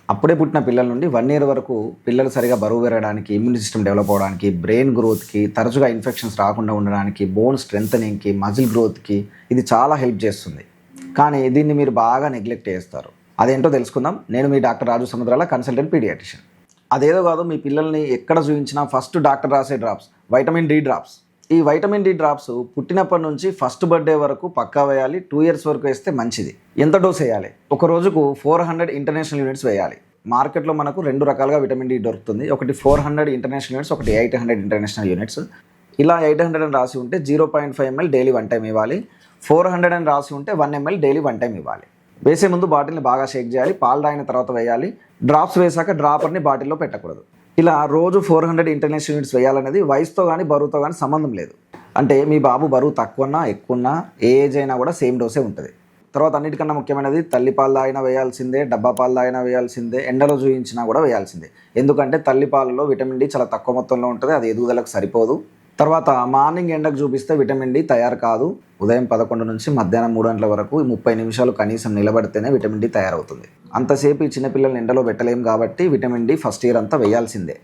అప్పుడే పుట్టిన పిల్లల నుండి 1 ఇయర్ వరకు పిల్లలు సరిగా బరువు పెరగడానికి, ఇమ్యూన్ సిస్టమ్ డెవలప్ అవ్వడానికి, బ్రెయిన్ గ్రోత్‌కి, తరచుగా ఇన్ఫెక్షన్స్ రాకుండా ఉండడానికి, బోన్ స్ట్రెంథెనింగ్‌కి, మజిల్ గ్రోత్‌కి ఇది చాలా హెల్ప్ చేస్తుంది. కానీ దీన్ని మీరు బాగా నెగ్లెక్ట్ చేస్తారు. అదేంటో తెలుసుకుందాం. నేను మీ డాక్టర్ రాజు సముద్రాల, కన్సల్టెంట్ పీడియాట్రిషియన్. అదేదో కాదు, మీ పిల్లల్ని ఎక్కడ చూపించినా ఫస్ట్ డాక్టర్ రాసే డ్రాప్స్ వైటమిన్ డి డ్రాప్స్. ఈ వైటమిన్ డి డ్రాప్స్ పుట్టినప్పటి నుంచి ఫస్ట్ బర్త్డే వరకు పక్కా వేయాలి. 2 ఇయర్స్ వరకు వేస్తే మంచిది. ఎంత డోస్ వేయాలి? ఒక రోజుకు 400 ఇంటర్నేషనల్ యూనిట్స్ వేయాలి. మార్కెట్లో మనకు 2 రకాలుగా విటమిన్ డి దొరుకుతుంది. ఒకటి 400 ఇంటర్నేషనల్ యూనిట్స్, ఒకటి 800 ఇంటర్నేషనల్ యూనిట్స్. ఇలా 800 అని రాసి ఉంటే 0.5 ml డైలీ 1 టైం ఇవ్వాలి. 400 అని రాసి ఉంటే 1 ml డైలీ 1 టైం ఇవ్వాలి. వేసే ముందు బాటిల్ని బాగా షేక్ చేయాలి. పాలు తాగిన తర్వాత వేయాలి. డ్రాప్స్ వేసాక డ్రాపర్ని బాటిల్లో పెట్టకూడదు. ఇలా రోజు 400 ఇంటర్నేషనల్ యూనిట్స్ వేయాలనేది వయసుతో కానీ బరువుతో కానీ సంబంధం లేదు. అంటే మీ బాబు బరువు తక్కువన్నా ఎక్కువన్నా ఏ ఏజ్ అయినా కూడా సేమ్ డోసే ఉంటుంది. తర్వాత అన్నిటికన్నా ముఖ్యమైనది తల్లిపాలు తాగినా వేయాల్సిందే, డబ్బా పాలు తాగినా వేయాల్సిందే, ఎండలో చూయించినా కూడా వేయాల్సిందే. ఎందుకంటే తల్లిపాలలో విటమిన్ డి చాలా తక్కువ మొత్తంలో ఉంటుంది, అది ఎదుగుదలకు సరిపోదు. తర్వాత మార్నింగ్ ఎండకు చూపిస్తే విటమిన్ డి తయారు కాదు. ఉదయం 11 నుంచి మధ్యాహ్నం 3 గంటల వరకు 30 నిమిషాలు కనీసం నిలబడితేనే విటమిన్ డి తయారవుతుంది. అంతసేపు ఈ చిన్నపిల్లల్ని ఎండలో పెట్టలేం కాబట్టి విటమిన్ డి ఫస్ట్ ఇయర్ అంతా వేయాల్సిందే.